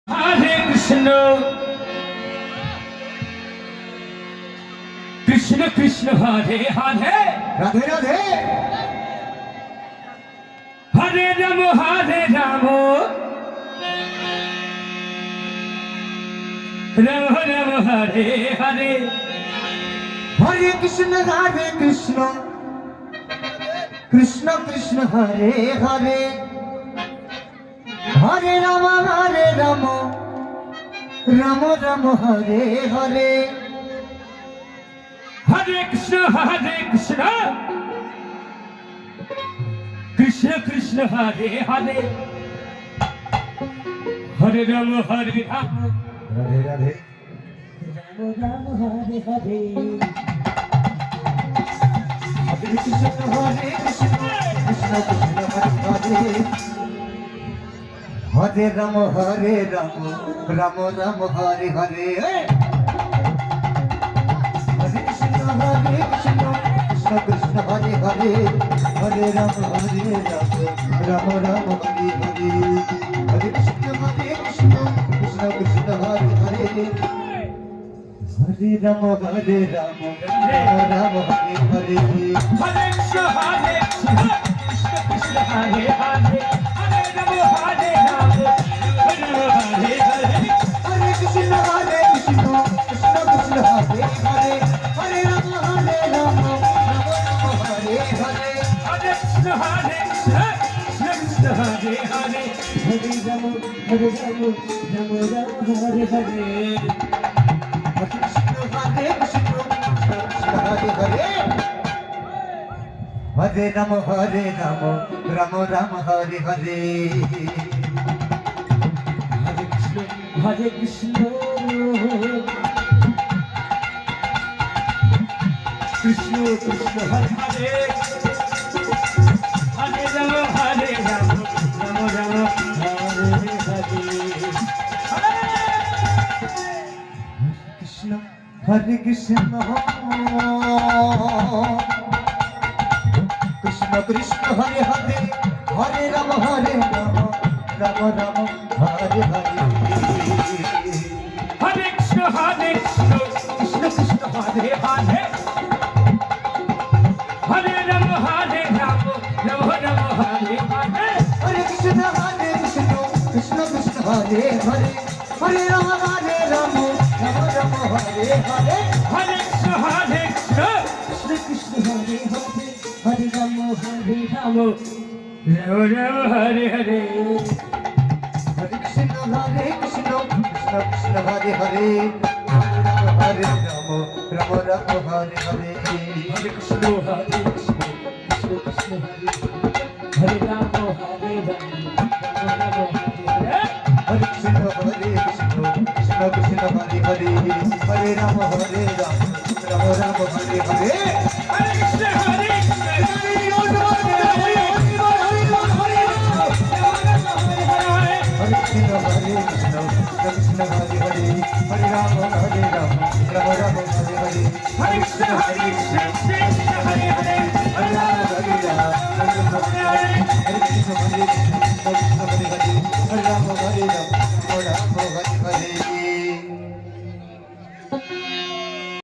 Hare Krishna, Krishna Krishna, Hare Hare, Radhe Radhe Hare Rama, Hare Rama, Rama Rama, Hare Hare, Hare Krishna Krishna Krishna Hare Hare Hare Ram Ram Ram Hare Hare Hare Krishna, Krishna Krishna, Hare Hare, Hare Rama, Hare Rama, Radhe Radhe Rama Rama, Hare Hare. Hare Krishna Krishna Krishna Hare Hare Hare Ram Ram Ram Hare Hare Hare Krishna Krishna Krishna Hare Hare Hare Ram Ram Ram Hare Hare Hare Krishna Krishna Krishna Hare Hare Hare Ram Ram Ram Hare Hare Hare Krishna, Krishna Krishna, Hare Hare, Hare Rama, Hare Rama, Hare Rama, Hare Hare. Hare Krishna Krishna Krishna Hare Hare Hare Ram Ram Hare Hare Hare Krishna, Krishna Krishna, Hare Hare, Hare Rama, Hare Rama, Rama Rama, Hare Hare. Hare Krishna Krishna Hare Hare Hare Ram Ram Ram Hare Hare Hare Krishna, Krishna Krishna, Hare Hare, Hare Rama, Hare Rama, Rama Rama, Hare Hare. Hare Krishna Krishna Krishna Hare Hare Hare Ram Ram Ram Hare Hare Hare Krishna, Krishna Krishna, Hare Hare, Hare Rama, Hare Rama, Rama Rama, Hare Hare. Hare Krishna Krishna Krishna Hare Hare Hare Ram Ram Ram Hare Hare Hare Krishna, Krishna Krishna, Hare Hare, Hare Rama, Hare Rama, Rama Rama, Hare Hare. Hare Krishna Krishna Krishna Hare Hare Hare Ram Ram Hare Hare Hare Krishna, Krishna Krishna, Hare Hare Rama, Hare Rama, Rama Rama, Hare Hare. Hare Krishna Krishna Krishna Hare Hare Hare Ram Ram Ram Hare Hare Hare Krishna, Hare Krishna Krishna Krishna Hare Hare Hare Ram Ram Ram Hare Hare Hare Krishna, Krishna Krishna, Hare Hare, Hare Ram Hare Ram Hare Krishna Hare Krishna